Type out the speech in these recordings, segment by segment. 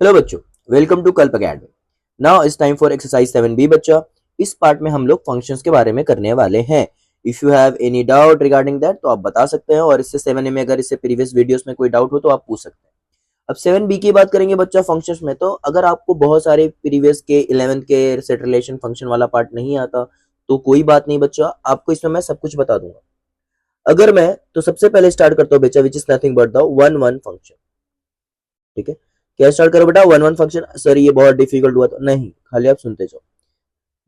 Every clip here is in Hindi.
हेलो बच्चों, वेलकम टू कल्प academy. Now it's time for exercise 7B बच्चा। इस पार्ट में हम लोग फंक्शंस के बारे में करने वाले हैं। If you have any doubt regarding that तो आप बता सकते हैं, और इससे 7A में अगर इससे प्रीवियस वीडियोस में कोई डाउट हो तो आप पूछ सकते हैं। अब 7B की बात करेंगे बच्चा फंक्शंस में, तो अगर आपको बहुत सारे प्रीवियस के 11th के सेट रिलेशन फंक्शन वाला पार्ट नहीं आता तो कोई बात नहीं बच्चा, आपको इसमें मैं सब कुछ बता दूंगा। अगर मैं तो सबसे पहले स्टार्ट करता हूँ बच्चा, विच is nothing but the one one function. ठीक है, क्या स्टार्ट करो बेटा, वन वन फंक्शन। सर ये बहुत डिफिकल्ट हुआ तो नहीं, खाली आप सुनते जाओ।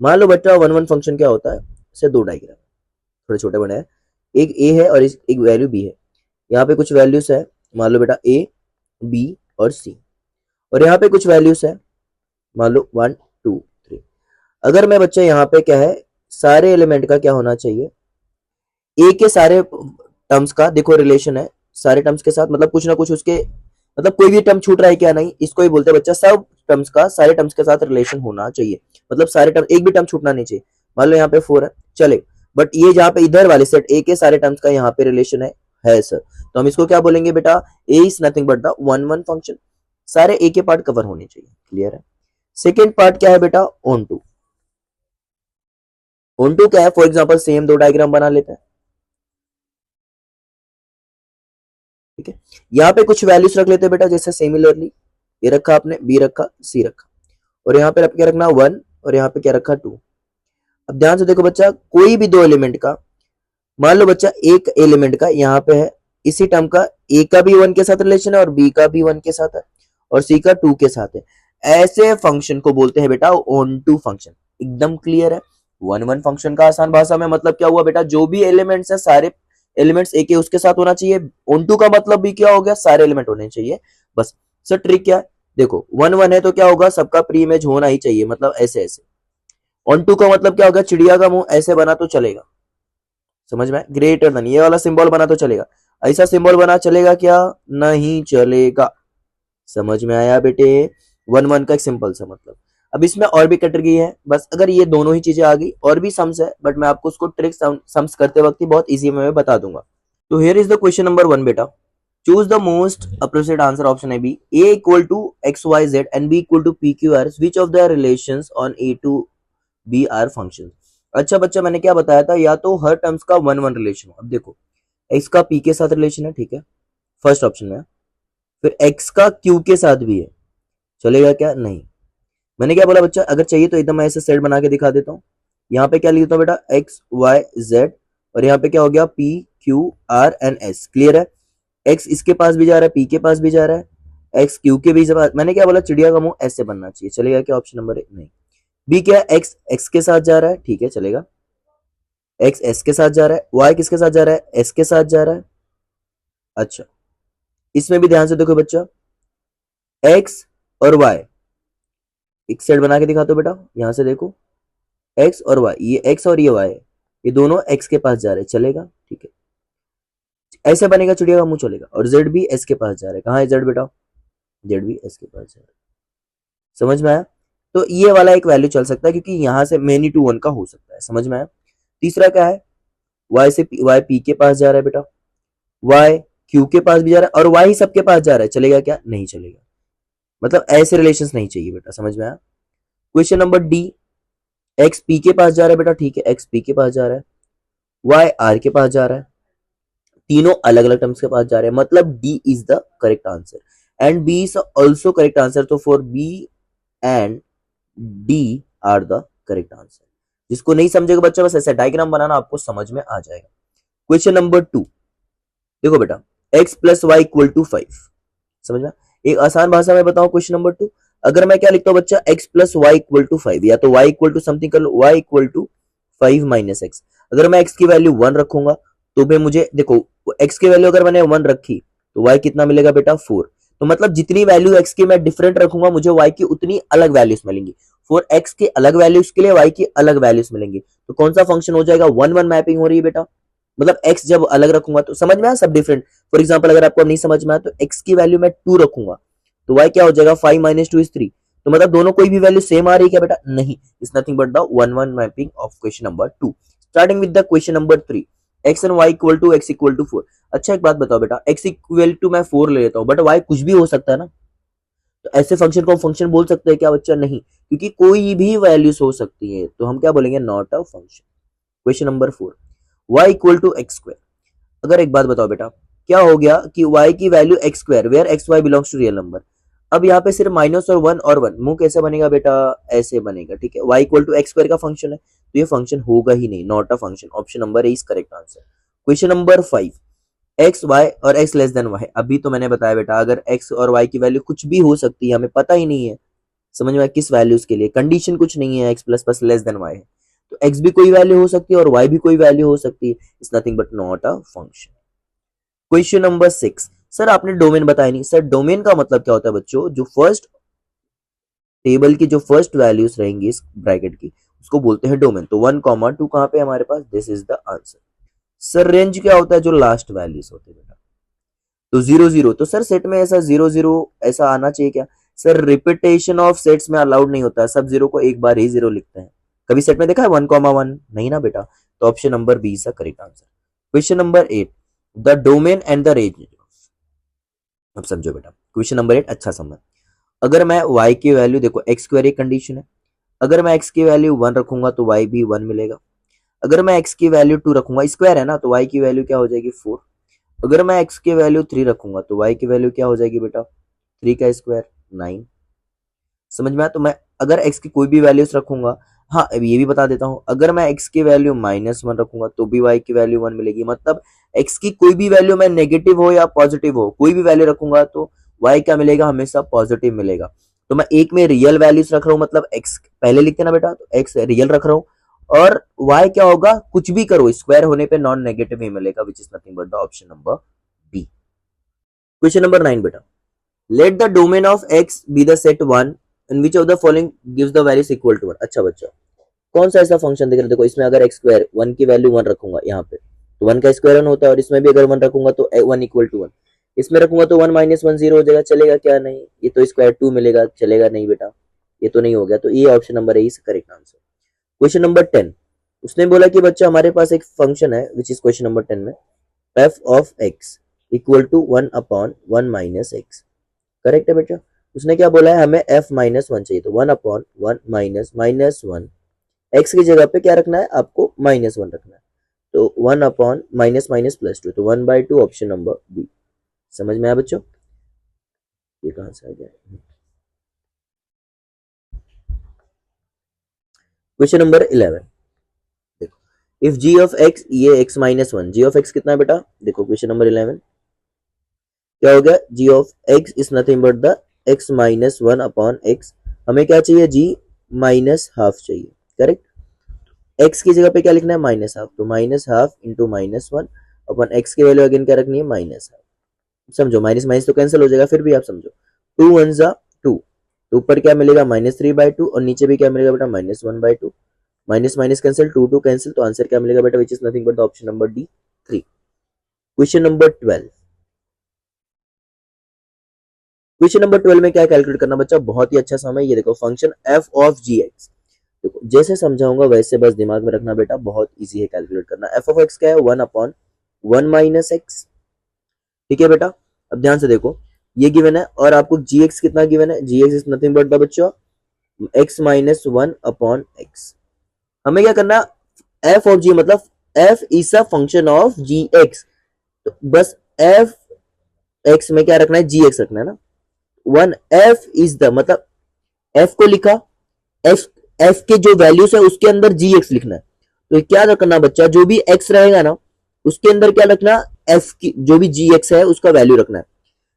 मान लो बेटा वन वन फंक्शन क्या होता है, से दो डायग्राम थोड़े छोटे बने हैं। एक ए है और एक वैल्यू बी है। यहाँ पे कुछ वैल्यूज है, मान लो बेटा ए, बी और सी। और यहाँ पे कुछ वैल्यूज है, मान लो 1 2 3। अगर मैं बच्चा यहाँ पे क्या है, सारे एलिमेंट का क्या होना चाहिए, ए के सारे टर्म्स का देखो रिलेशन है सारे टर्म्स के साथ, मतलब कुछ ना कुछ उसके, मतलब कोई भी टर्म छूट रहा है क्या, नहीं, इसको ही बोलते हैं बच्चा सब टर्म्स का सारे टर्म्स के साथ रिलेशन होना चाहिए। मतलब सारे टर्म, एक भी टर्म छूटना नहीं चाहिए। मान लो यहाँ पे 4 है, चले, बट ये जहाँ पे इधर वाले सेट ए के सारे टर्म्स का यहाँ पे रिलेशन है सर, तो हम इसको क्या बोलेंगे बेटा, A is nothing but the one one function. सारे ए के पार्ट कवर होने चाहिए। क्लियर है। सेकेंड पार्ट क्या है बेटा, ऑन टू। ऑन टू क्या है, फॉर एग्जाम्पल सेम दो डायग्राम बना लेते हैं। ठीक है, यहाँ पे कुछ वैल्यूज रख लेते हैं बेटा, जैसे सिमिलरली ये रखा आपने, बी रखा, सी रखा, और यहाँ पे क्या रखना 1, और यहाँ पे क्या रखा 2। अब ध्यान से देखो बच्चा, कोई भी दो एलिमेंट का, मान लो बच्चा एक एलिमेंट का यहाँ पे है, इसी टर्म का ए का भी 1 के साथ रिलेशन है और बी का भी 1 के साथ है और सी का 2 के साथ है, ऐसे फंक्शन को बोलते हैं बेटा ऑन टू फंक्शन। एकदम क्लियर है। वन वन फंक्शन का आसान भाषा में मतलब क्या हुआ बेटा, जो भी एलिमेंट्स है सारे एलिमेंट्स एक ही उसके साथ होना चाहिए। ऑन टू का मतलब भी क्या हो गया, सारे एलिमेंट होने चाहिए। बस सर ट्रिक क्या है, देखो 1 1 है तो क्या होगा, सबका प्री इमेज होना ही चाहिए, मतलब ऐसे ऐसे। ऑन टू का मतलब क्या होगा, चिड़िया का मुंह ऐसे बना तो चलेगा, समझ में, ग्रेटर देन ये वाला सिंबल बना तो चलेगा, ऐसा सिंबल बना चलेगा क्या, नहीं चलेगा। समझ में आया बेटे, वन वन का एक सिंपल सा मतलब। अब इसमें और भी कैटेगरी है, बस अगर ये दोनों ही चीजें आ गई, और भी सम्स है, बट मैं आपको उसको ट्रिक सम्स करते वक्त ही बहुत इजी में बता दूंगा। तो here is the question number 1 बेटा, choose the most appropriate answer. Option है B, A equal to X Y Z and B equal to P Q R, which of the relations on A to B are function. अच्छा बच्चा, मैंने क्या बताया था, या तो हर टर्म्स का वन वन रिलेशन हो। अब देखो एक्स का पी के साथ रिलेशन है, ठीक है, फर्स्ट ऑप्शन में, फिर एक्स का क्यू के साथ भी है, चलेगा क्या, नहीं। मैंने क्या बोला बच्चा, अगर चाहिए तो एकदम मैं ऐसे सेट बना के दिखा देता हूँ। यहाँ पे क्या लिखता हूँ बेटा, एक्स वाई जेड, और यहाँ पे क्या हो गया, P Q R N S. Clear है। एक्स इसके पास भी जा रहा है, पी के पास भी जा रहा है, एक्स क्यू के भी जा रहा है। मैंने क्या बोला, चिड़िया का मुंह ऐसे बनना चाहिए, चलेगा क्या, ऑप्शन नंबर 1 नहीं। बी क्या, एक्स एक्स के साथ जा रहा है, ठीक है चलेगा, एक्स एस के साथ जा रहा है, वाई किसके साथ जा रहा है, एस के साथ जा रहा है। अच्छा, इसमें भी ध्यान से देखो बच्चा, एक्स और वाई एक सेट बना के दिखाता हूं बेटा, यहां से देखो, एक्स और वाई, ये एक्स और ये वाई है, ये दोनों एक्स के पास जा रहे हैं, चलेगा, ठीक है, ऐसे बनेगा चिड़िया का मुंह, चलेगा। और जेड भी एस के पास जा रहा है, कहाँ है जेड बेटा, जेड भी एस के पास जा रहा है। समझ में आया। तो ये वाला एक वैल्यू चल सकता है, क्योंकि यहां से मेनी टू वन का हो सकता है। समझ में आया। तीसरा क्या है, वाई से वाई पी के पास जा रहा है बेटा, वाई क्यू के पास भी जा रहा है, और वाई सबके पास जा रहा है, चलेगा क्या, नहीं चलेगा। मतलब ऐसे रिलेशंस नहीं चाहिए बेटा। समझ में आया। Question number D, x P के पास जा रहा है बेटा, ठीक है, एक्स पी के पास जा रहा है, वाई आर के पास जा रहा है, तीनों अलग अलग टर्म्स के पास जा रहे हैं, मतलब D is the correct answer and B is also correct answer. तो for B and D are the correct answer. जिसको नहीं समझेगा बच्चा, बस ऐसा डायग्राम बनाना, आपको समझ में आ जाएगा। क्वेश्चन नंबर 2, देखो बेटा, x plus Y equal to 5। समझ में, एक आसान भाषा में बताओ क्वेश्चन नंबर 2, अगर मैं क्या लिखता हूं बच्चा, x plus Y equal to 5, या तो y इक्वल टू समथिंग कर लो, y equal to 5 minus X. अगर मैं x की वैल्यू 1 रखूंगा तो भी मुझे देखो, x की वैल्यू अगर मैंने 1 रखी तो y कितना मिलेगा बेटा, 4। तो मतलब जितनी वैल्यू x की मैं डिफरेंट रखूंगा, मुझे y की उतनी अलग वैल्यूज मिलेंगी। फॉर x के अलग वैल्यूज के लिए y की अलग वैल्यूज मिलेंगी। तो कौन सा फंक्शन हो जाएगा, 1 1 मैपिंग हो रही है बेटा। मतलब x जब अलग रखूंगा तो समझ में आया, सब डिफरेंट। फॉर एग्जाम्पल अगर आपको नहीं समझ में आया तो x की वैल्यू मैं 2 रखूंगा तो y क्या हो जाएगा, 5 माइनस 2 इज 3। तो मतलब दोनों कोई भी वैल्यू सेम आ रही है क्या बेटा, नहीं, it's nothing but the 1 1 mapping of question number 2। Starting with the question number 3, x and y equal to x equal to 4। अच्छा एक बात बताओ बेटा, x इक्वल टू मैं 4 ले लेता हूं, बट y कुछ भी हो सकता है ना, तो ऐसे फंक्शन को हम फंक्शन बोल सकते हैं क्या बच्चा? नहीं, क्योंकि कोई भी वैल्यूज हो सकती है, तो हम क्या बोलेंगे? Not a function. Question number 4, y equal to X square. अगर एक बात बताओ बेटा, क्या हो गया कि y की value X square where X Y belongs to real number. अब यहाँ पे सिर्फ माइनस और वन मुंह कैसे बनेगा बेटा? ऐसे बनेगा, ठीक है। y equal to X square का फंक्शन है, तो ये फंक्शन होगा ही नहीं, not a function. Option number A is correct answer. Question number 5, X Y और एक्स लेस देन वाई। अभी तो मैंने बताया बेटा, अगर एक्स और वाई की वैल्यू कुछ भी हो सकती है, हमें पता ही नहीं है, समझ में आया किस वैल्यूज के लिए, कंडीशन कुछ नहीं है, X plus plus less than Y है, तो एक्स भी कोई वैल्यू हो सकती है और वाई भी कोई वैल्यू हो सकती है, it's nothing but not a function. Question number 6, sir आपने डोमेन बताया नहीं। सर डोमेन का मतलब क्या होता है बच्चों? जो फर्स्ट टेबल की जो फर्स्ट वैल्यूज रहेंगी इस ब्रैकेट की, उसको बोलते हैं डोमेन। तो 1, 2 कहाँ पे हमारे पास? This is the answer. Sir range क्या होता है? जो लास्ट वैल्यूज होते हैं बेटा। तो 0, 0, तो सर सेट में ऐसा 0, 0 ऐसा आना चाहिए क्या? सर रिपीटेशन ऑफ सेट्स में अलाउड नहीं होता है, सब जीरो को एक बार ही जीरो लिखते हैं। कभी सेट में देखा है 1, 1? नहीं ना बेटा, तो option number B is the correct answer. Question number 8, the domain and the range. अब समझो बेटा, क्वेश्चन नंबर 8 अच्छा समझ। अगर मैं y की वैल्यू देखो, एक्स स्क्वायर एक कंडीशन है, अगर मैं x की वैल्यू 1 रखूंगा तो y भी 1 मिलेगा। अगर मैं x की वैल्यू 2 रखूंगा, स्क्वायर है ना, तो y की वैल्यू क्या हो जाएगी? 4। अगर मैं x की वैल्यू 3 रखूंगा तो y की वैल्यू क्या हो जाएगी बेटा? 3 का स्क्वायर 9। समझ में आया? तो मैं अगर x की कोई भी वैल्यूज रखूंगा, हाँ अब ये भी बता देता हूं, अगर मैं x की वैल्यू -1 रखूंगा तो भी y की वैल्यू 1 मिलेगी। मतलब x की कोई भी वैल्यू, मैं नेगेटिव हो या पॉजिटिव हो, कोई भी वैल्यू रखूंगा तो y क्या मिलेगा? हमेशा पॉजिटिव मिलेगा। तो मैं एक में रियल वैल्यूज रख रहा हूँ, मतलब x पहले लिखते ना बेटा, तो x रियल रख रहा हूँ, और y क्या होगा? कुछ भी करो, स्क्वायर होने पे नॉन नेगेटिव ही मिलेगा, which is nothing but the option number B. Question number 9 बेटा, let the domain of x be the set 1 in which of the following gives the values equal to 1। अच्छा बच्चा, कौन सा ऐसा फंक्शन देख रहे हो? देखो इसमें अगर एक्स स्क्वायर 1 की वैल्यू 1 रखूंगा यहाँ पे, तो 1 का स्क्वायर 1 होता है, और इसमें भी अगर 1 रखूंगा तो 1 इक्वल टू 1। इसमें रखूंगा तो 1 - 1 0 हो जाएगा, चलेगा क्या? नहीं। ये तो स्क्वायर 2 मिलेगा, चलेगा नहीं बेटा, ये तो नहीं हो गया। तो ये option number A is correct answer. Question number 10, उसने बोला कि बच्चा हमारे पास एक फंक्शन है विच इज क्वेश्चन नंबर 10 में, F of X equal to 1/1 - x। Correct है बेटा? उसने क्या बोला है? हमें f -1 चाहिए, तो 1/1 -1 x की जगह पे क्या रखना है आपको? -1 रखना है, तो 1/- +2, तो 1/2 ऑप्शन नंबर बी। समझ में आया बच्चों? ये कहां से आ गया? क्वेश्चन नंबर 11 देखो, इफ g ऑफ x, ये x -1, g ऑफ x कितना है बेटा? देखो क्वेश्चन नंबर 11 क्या हो गया? g of x is nothing but the x -1/x। हमें क्या चाहिए? g -1/2 चाहिए, करेक्ट। x की जगह पे क्या लिखना है? -1/2, तो -1/2 इंटू -1 अपन x की वैल्यू अगेन क्या रखनी है? -1/2। समझो, माइनस माइनस तो कैंसिल हो जाएगा, फिर भी आप समझो, 2 1 जा 2, तो ऊपर क्या मिलेगा? -3/2, और नीचे भी क्या मिलेगा बेटा? -1/2। माइनस माइनस कैंसिल, 2 2 कैंसिल, तो आंसर क्या मिलेगा बेटा? विच is nothing but the option number D 3। Question number 12, question number 12 में क्या कैलकुलेट करना बच्चा? बहुत ही अच्छा समय, ये देखो function f of G X. देखो जैसे समझाऊंगा वैसे बस दिमाग में रखना बेटा, बहुत इजी है कैलकुलेट करना। f ऑफ x क्या है? 1/1 - x, ठीक है बेटा। अब ध्यान से देखो, ये गिवन है, और आपको gx कितना गिवन है? gx is nothing but the बच्चों x -1/x। हमें क्या करना? f ऑफ g मतलब f is a function of gx, तो बस f x में क्या रखना है? gx रखना है ना। 1 f इज द मतलब f को लिखा, f f के जो वैल्यूज है उसके अंदर gx लिखना है। तो क्या रखना बच्चा? जो भी x रहेगा ना उसके अंदर क्या रखना? f की जो भी gx है उसका वैल्यू रखना है।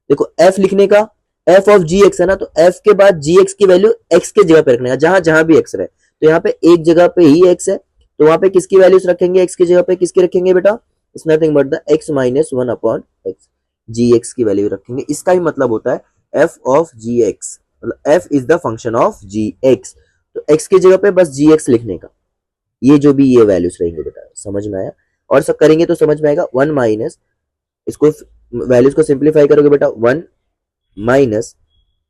देखो f लिखने का, f ऑफ gx है ना, तो f के बाद gx की वैल्यू x के जगह पे रखने का, जहां जहां भी x रहे। तो यहाँ पे एक जगह पे ही x है, तो वहां पे किसकी वैल्यूज रखेंगे? x की जगह पे किसकी रखेंगे बेटा? It's nothing but the x -1/x, gx की वैल्यू रखेंगे। इसका ही मतलब होता है f ऑफ gx, मतलब f is the function of gx, तो x की जगह पे बस gx लिखने का। ये जो भी ये वैल्यूज रहेंगे बेटा, समझ में आया? और सब करेंगे तो समझ में आएगा। 1 माइनस, इसको वैल्यूज को सिंप्लीफाई करोगे बेटा, 1 माइनस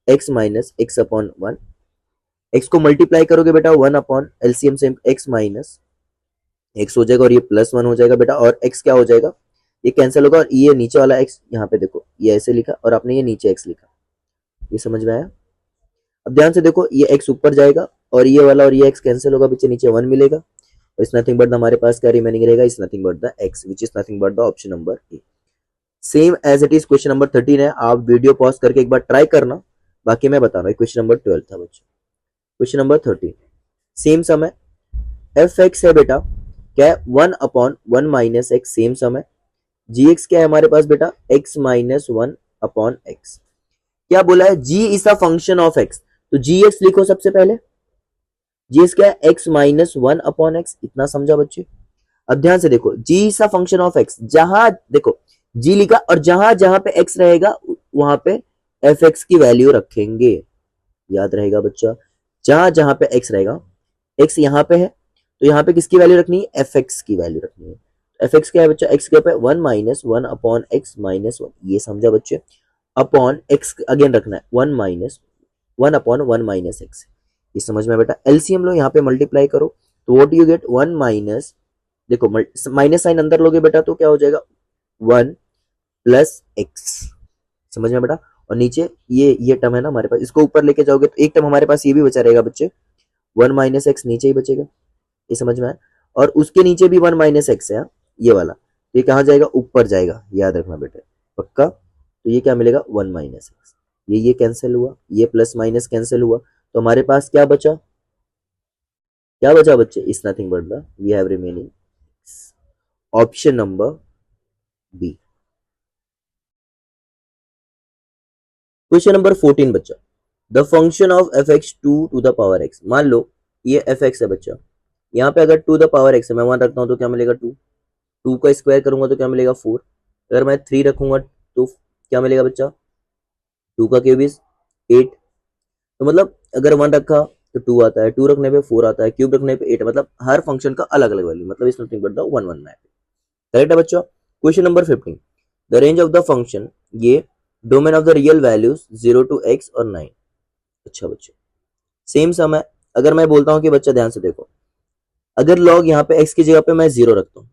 x-x/1, x को मल्टीप्लाई करोगे बेटा 1 एलसीएम से x माइनस x हो जाएगा, और ये +1 हो जाएगा बेटा, और x क्या हो जाएगा? ये कैंसिल होगा, और ये नीचे वाला x यहाँ पे देखो, ये ऐसे लिखा और आपने ये नीचे x लिखा। ये समझ में आया? अब ध्यान से देखो, ये x ऊपर जाएगा और ये वाला और ये x कैंसिल होगा, पीछे नीचे 1 मिलेगा, और इज नथिंग बट हमारे पास क्या रिमेनिंग रहेगा, is nothing but the x which is nothing but the option number A. Same as it is question number 13 है, आप वीडियो पॉज करके एक बार ट्राई करना, बाकी मैं बता रहा हूँ। क्वेश्चन नंबर 12 था बच्चों। क्वेश्चन नंबर 13 सेम समय एफ एक्स है बेटा, क्या है 1/1 माइनस एक्स, सेम समय जी एक्स क्या है हमारे पास बेटा, x माइनस 1/x। क्या बोला है, g is a function of x, तो जी एक्स लिखो सबसे पहले, जी एक्स क्या है x माइनस 1/x, इतना समझा बच्चे। अब ध्यान से देखो, g is a function of x, जहां देखो g लिखा और जहां जहां पे x रहेगा वहां पे fx की वैल्यू रखेंगे, याद रहेगा बच्चा, जहां जहां पे x रहेगा, x यहाँ पे है तो यहाँ पे किसकी वैल्यू रखनी है, fx की वैल्यू रखनी है। एफ एक्स क्या है बच्चा, एक्स के ऊपर 1 माइनस 1/x माइनस 1, ये समझा बच्चे। अपॉन एक्स अगेन रखना है 1/1 माइनस एक्स, ये समझ में बेटा। एलसीएम लो, यहाँ पे मल्टीप्लाई करो, तो व्हाट यू गेट 1 माइनस, देखो माइनस साइन अंदर लोगे बेटा तो क्या हो जाएगा 1 प्लस एक्स, समझ में बेटा। और नीचे ये टर्म है ना हमारे पास, इसको ऊपर लेके जाओगे तो एक टर्म हमारे पास ये भी बचा रहेगा बच्चे, 1 माइनस एक्स नीचे ही बचेगा, ये समझ में आया। और उसके नीचे भी 1 माइनस एक्स है, ये वाला, तो ये कहाँ जाएगा, ऊपर जाएगा, याद रखना बेटा पक्का। तो ये क्या मिलेगा 1 माइनस एक्स, ये कैंसिल हुआ, ये प्लस माइनस कैंसिल हुआ, तो हमारे पास क्या बचा, क्या बचा बच्चे, is nothing but the we have remaining option number B. Question number 14 बच्चा, the function of F X 2 to the power x, मान लो ये एफ एक्स है बच्चा, यहाँ पे अगर 2 the power x है, मैं 1 रखता हूँ तो क्या मिलेगा 2, 2 का स्क्वायर करूंगा तो क्या मिलेगा 4, अगर मैं 3 रखूंगा तो क्या मिलेगा बच्चा, 2 का क्यूब इज 8, तो मतलब अगर 1 रखा तो 2 आता है, 2 रखने पे 4 आता है, क्यूब रखने पे 8, मतलब हर फंक्शन का अलग अलग वैल्यू, मतलब is nothing but the 1 1 map, correct है बच्चा। Question number 15, the range of the function, ये domain of the real values 0 to x और 9। अच्छा बच्चा, सेम समय अगर मैं बोलता हूँ कि बच्चा ध्यान से देखो, अगर लॉग यहाँ पे x की जगह पे मैं 0 रखता हूँ,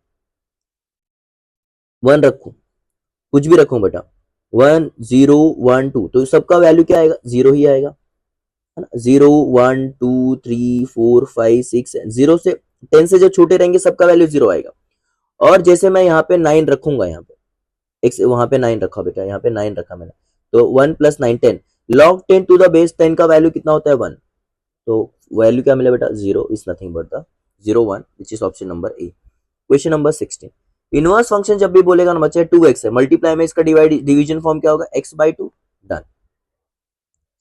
1 रखूं, कुछ भी रखूं बेटा, 1 0 1 2, तो सबका वैल्यू क्या आएगा, 0 ही आएगा, है ना। 0 1 2 3 4 5 6, 0 से 10 से जो छोटे रहेंगे सबका वैल्यू 0 आएगा। और जैसे मैं यहाँ पे 9 रखूंगा, यहाँ पे x वहां पे 9 रखा बेटा, यहाँ पे 9 रखा मैंने, तो 1 plus 9 10, log 10 to the base 10 का वैल्यू कितना होता है 1, तो वैल्यू क्या मिला बेटा 0, is nothing but the 0 1 which is option number A. Question number 16, inverse function जब भी बोलेगा ना बच्चे 2x है, मल्टीप्लाई में इसका डिवीजन फॉर्म क्या होगा, x/2, डन,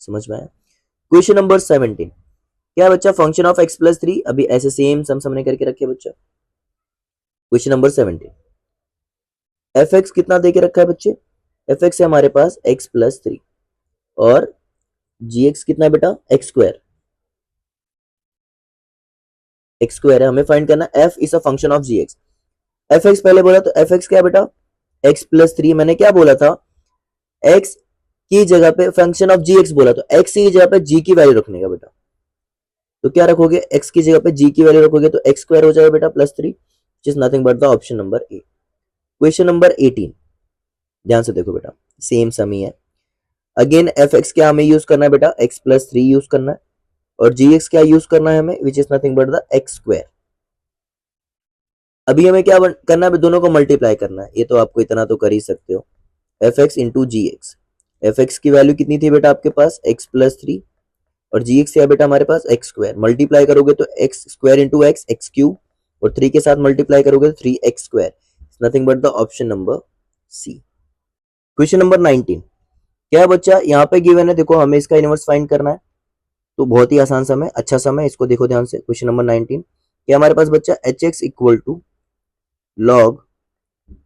समझ में आया। क्वेश्चन नंबर 17, क्या बच्चा, फंक्शन ऑफ x प्लस 3, अभी ऐसे सेम सम हमने करके रखे बच्चा। क्वेश्चन नंबर 17, एफ एक्स कितना दे के रखा है बच्चे, एफ एक्स है हमारे पास x प्लस 3 और जी एक्स कितना है बेटा, एक्स स्क्वायर है, हमें फाइंड करना F is a function of G X. F X पहले बोला तो एफ एक्स क्या है बेटा, x प्लस 3, मैंने क्या बोला था, x की जगह पे फंक्शन ऑफ जी एक्स बोला, तो x की जगह पे g की वैल्यू रखने का बेटा, तो क्या रखोगे, x की जगह पे g की वैल्यू रखोगे तो x स्क्वायर हो जाएगा बेटा plus 3, which is nothing but the option number A. Question number 18, ध्यान से देखो बेटा, सेम समी है, अगेन एफ एक्स क्या हमें यूज करना है बेटा, x प्लस 3 यूज करना है, और जी एक्स क्या यूज करना है हमें, विच is nothing but the x square. अभी हमें क्या करना है, दोनों को मल्टीप्लाई करना है, ये तो आपको इतना तो कर ही सकते हो, एफ एक्स इंटू जी एक्स, एफ एक्स की वैल्यू कितनी थी बेटा आपके पास, x प्लस 3, और जी एक्स क्या बेटा हमारे पास एक्स स्क्वायर, मल्टीप्लाई करोगे तो X square into X, X cube, और 3 के साथ मल्टीप्लाई करोगे तो 3x square, nothing but the option number C. Question number 19, क्या बच्चा यहाँ पे गिवन है, देखो हमें इसका इनवर्स फाइंड करना है, तो बहुत ही आसान समय, अच्छा समय, इसको देखो ध्यान से। क्वेश्चन नंबर 19, क्या हमारे पास बच्चा H X equal to log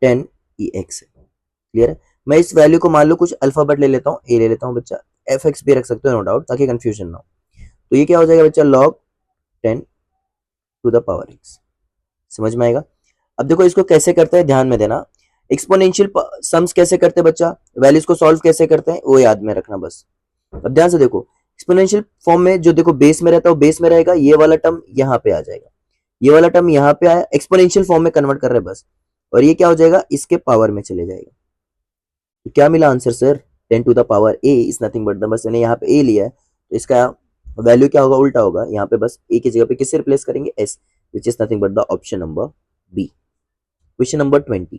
10 E X है, क्लियर है। मैं इस वैल्यू को मान लो कुछ अल्फाबेट ले लेता हूँ, ए ले लेता हूँ बच्चा, एफ एक्स भी रख सकते हो नो डाउट, ताकि कंफ्यूजन ना हो। तो ये क्या हो जाएगा बच्चा, log 10 to the power X, समझ में आएगा। अब देखो इसको कैसे करते हैं, ध्यान में देना, एक्सपोनेंशियल सम्स कैसे करते हैं बच्चा, वैल्यूज को सॉल्व कैसे करते हैं वो याद में रखना बस। अब ध्यान से देखो, एक्सपोनेंशियल फॉर्म में जो देखो बेस में रहता है वो बेस में रहेगा, ये वाला टर्म यहाँ पे आ जाएगा, ये वाला टर्म यहाँ पे आया, एक्सपोनेंशियल फॉर्म में कन्वर्ट कर रहे हैं बस, और ये क्या हो जाएगा, इसके पावर में चले जाएगा। तो क्या मिला answer sir, 10 to the power A is nothing but the, बस मैंने यहाँ पे ए लिया है इसका वैल्यू क्या होगा, उल्टा होगा, यहाँ पे बस ए की जगह पे किससे रिप्लेस करेंगे, S, which is nothing but the option number B. Question number 20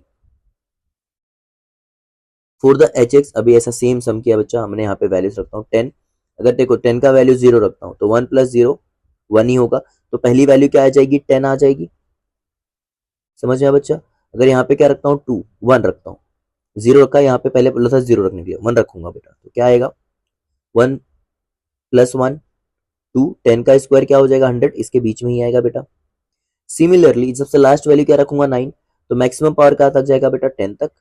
for the H X, अभी ऐसा सेम सम किया बच्चा, हमने यहाँ पे वैल्यूज रखता हूँ 10, अगर देखो 10 का वैल्यू 0 रखता हूँ तो 1 प्लस 0 1 ही होगा, तो पहली वैल्यू क्या आ जाएगी, 10 आ जाएगी। समझ में आया बच्चा। अगर यहाँ पे क्या रखता हूँ, 2 1 रखता हूँ, 0 रखा, यहाँ पे पहले बोला था 0 रखने के लिए 1 रखूंगा बेटा, तो क्या आएगा 1 प्लस 1 2, 10 का स्क्वायर क्या हो जाएगा 100, इसके बीच में ही आएगा बेटा। सिमिलरली सबसे लास्ट वैल्यू क्या रखूंगा 9, तो मैक्सिमम पावर क्या तक जाएगा बेटा 10 तक,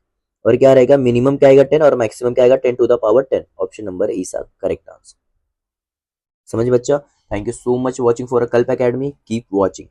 और क्या रहेगा मिनिमम क्या आएगा 10 और मैक्सिमम क्या आएगा 10 to the power 10, option number A is correct answer. समझ बच्चा। Thank you so much watching for a Kalp academy, keep watching.